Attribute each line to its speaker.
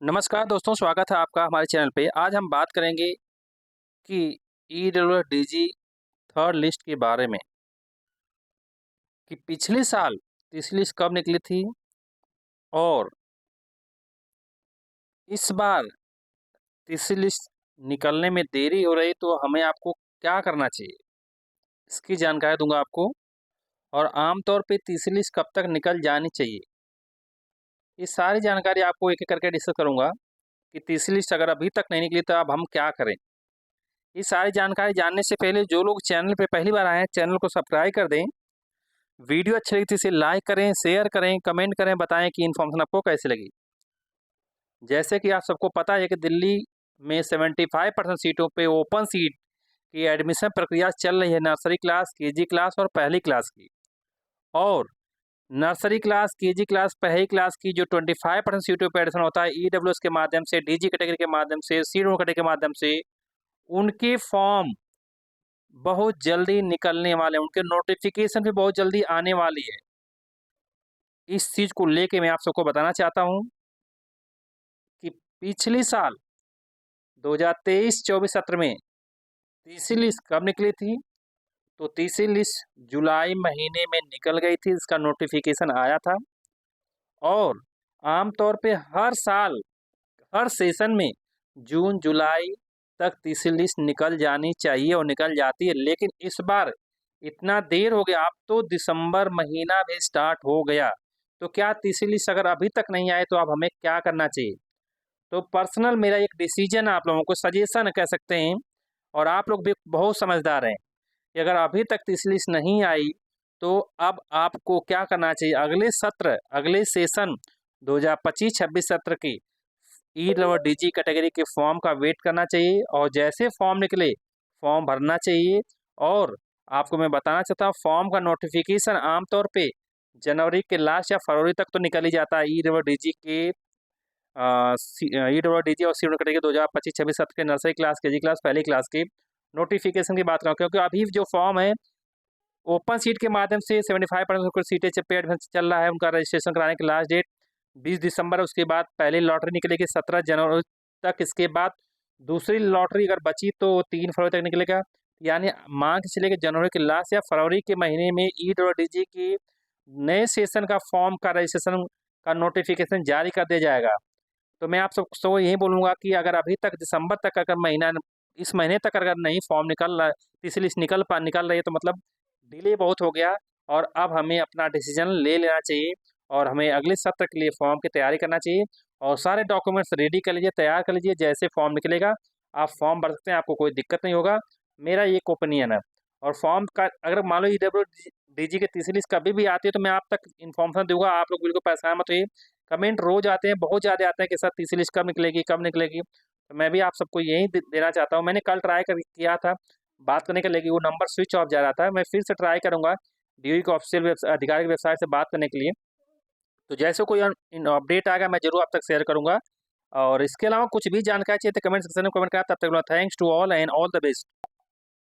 Speaker 1: नमस्कार दोस्तों, स्वागत है आपका हमारे चैनल पे। आज हम बात करेंगे कि ईडब्ल्यूडीजी थर्ड लिस्ट के बारे में कि पिछले साल तीसरी लिस्ट कब निकली थी और इस बार तीसरी लिस्ट निकलने में देरी हो रही तो हमें आपको क्या करना चाहिए, इसकी जानकारी दूंगा आपको। और आमतौर पे तीसरी लिस्ट कब तक निकल जानी चाहिए, ये सारी जानकारी आपको एक एक करके डिस्कस करूंगा कि तीसरी लिस्ट अगर अभी तक नहीं निकली तो अब हम क्या करें। ये सारी जानकारी जानने से पहले जो लोग चैनल पे पहली बार आए हैं, चैनल को सब्सक्राइब कर दें। वीडियो अच्छी लगी तो इसे लाइक करें, शेयर करें, कमेंट करें, बताएं कि इन्फॉर्मेशन आपको कैसी लगी। जैसे कि आप सबको पता है कि दिल्ली में 75% सीटों पे ओपन सीट की एडमिशन प्रक्रिया चल रही है, नर्सरी क्लास, केजी क्लास और पहली क्लास की। और नर्सरी क्लास, केजी क्लास, पहली क्लास की जो 25% सीटों पर एडमिशन होता है ईडब्ल्यूएस के माध्यम से, डीजी कैटेगरी के माध्यम से, सी कैटेगरी के माध्यम से, उनके फॉर्म बहुत जल्दी निकलने वाले, उनके नोटिफिकेशन भी बहुत जल्दी आने वाली है। इस चीज़ को लेके मैं आप सबको बताना चाहता हूँ कि पिछले साल 2023-24 सत्र में तीसरी लिस्ट कब निकली थी, तो तीसरी लिस्ट जुलाई महीने में निकल गई थी, इसका नोटिफिकेशन आया था। और आमतौर पे हर साल हर सेशन में जून जुलाई तक तीसरी लिस्ट निकल जानी चाहिए और निकल जाती है, लेकिन इस बार इतना देर हो गया, अब तो दिसंबर महीना भी स्टार्ट हो गया। तो क्या तीसरी लिस्ट अगर अभी तक नहीं आए तो अब हमें क्या करना चाहिए। तो पर्सनल मेरा एक डिसीजन, आप लोगों को सजेशन कह सकते हैं, और आप लोग भी बहुत समझदार हैं कि अगर अभी तक तीसरी लिस्ट नहीं आई तो अब आपको क्या करना चाहिए। अगले सत्र, अगले सेशन 2025-26 सत्र की ई और डीजी कैटेगरी के फॉर्म का वेट करना चाहिए, और जैसे फॉर्म निकले फॉर्म भरना चाहिए। और आपको मैं बताना चाहता हूँ, फॉर्म का नोटिफिकेशन आमतौर पे जनवरी के लास्ट या फरवरी तक तो निकल ही जाता है। ई डब्ल्यू डीजी के ई डब्ल्यू डीजी और सी कैटेगरी 2025-26 सत्र के नर्सरी क्लास, केजी क्लास, पहली क्लास के नोटिफिकेशन की बात करूँ, क्योंकि अभी जो फॉर्म है ओपन सीट के माध्यम से 75% सीटें पे एडमिशन चल रहा है, उनका रजिस्ट्रेशन कराने की लास्ट डेट 20 दिसंबर है। उसके बाद पहली लॉटरी निकलेगी 17 जनवरी तक। इसके बाद दूसरी लॉटरी अगर बची तो 3 फरवरी तक निकलेगा। यानी मान के चलिए कि जनवरी के लास्ट या फरवरी के महीने में ई और डीजी की नए सेशन का फॉर्म का रजिस्ट्रेशन का नोटिफिकेशन जारी कर दिया जाएगा। तो मैं आप सबको यही बोलूँगा कि अगर अभी तक दिसंबर तक अगर महीना, इस महीने तक अगर नहीं फॉर्म निकल रहा, तीसरी लिस्ट निकल रही है, तो मतलब डिले बहुत हो गया। और अब हमें अपना डिसीजन ले लेना चाहिए और हमें अगले सत्र के लिए फॉर्म की तैयारी करना चाहिए। और सारे डॉक्यूमेंट्स रेडी कर लीजिए, तैयार कर लीजिए, जैसे फॉर्म निकलेगा आप फॉर्म भर सकते हैं, आपको कोई दिक्कत नहीं होगा। मेरा ये एक ओपिनियन है। और फॉर्म का अगर मान लो ईडब्ल्यू डीजी की तीसरी लिस्ट कभी भी आती है तो मैं आप तक इन्फॉर्मेशन दूंगा, आप लोग बिल्कुल परेशान मत होइए। कमेंट रोज आते हैं, बहुत ज़्यादा आते हैं कि सर तीसरी लिस्ट कब निकलेगी, कब निकलेगी। तो मैं भी आप सबको यही देना चाहता हूँ। मैंने कल ट्राई कर किया था बात करने के लिए, वो नंबर स्विच ऑफ जा रहा था। मैं फिर से ट्राई करूंगा डीओई के ऑफिशियल आधिकारिक वेबसाइट से बात करने के लिए। तो जैसे कोई अपडेट आएगा मैं जरूर आप तक शेयर करूंगा। और इसके अलावा कुछ भी जानकारी चाहिए तो कमेंट सेक्शन में कमेंट करें। तब तक thanks to all and all the best.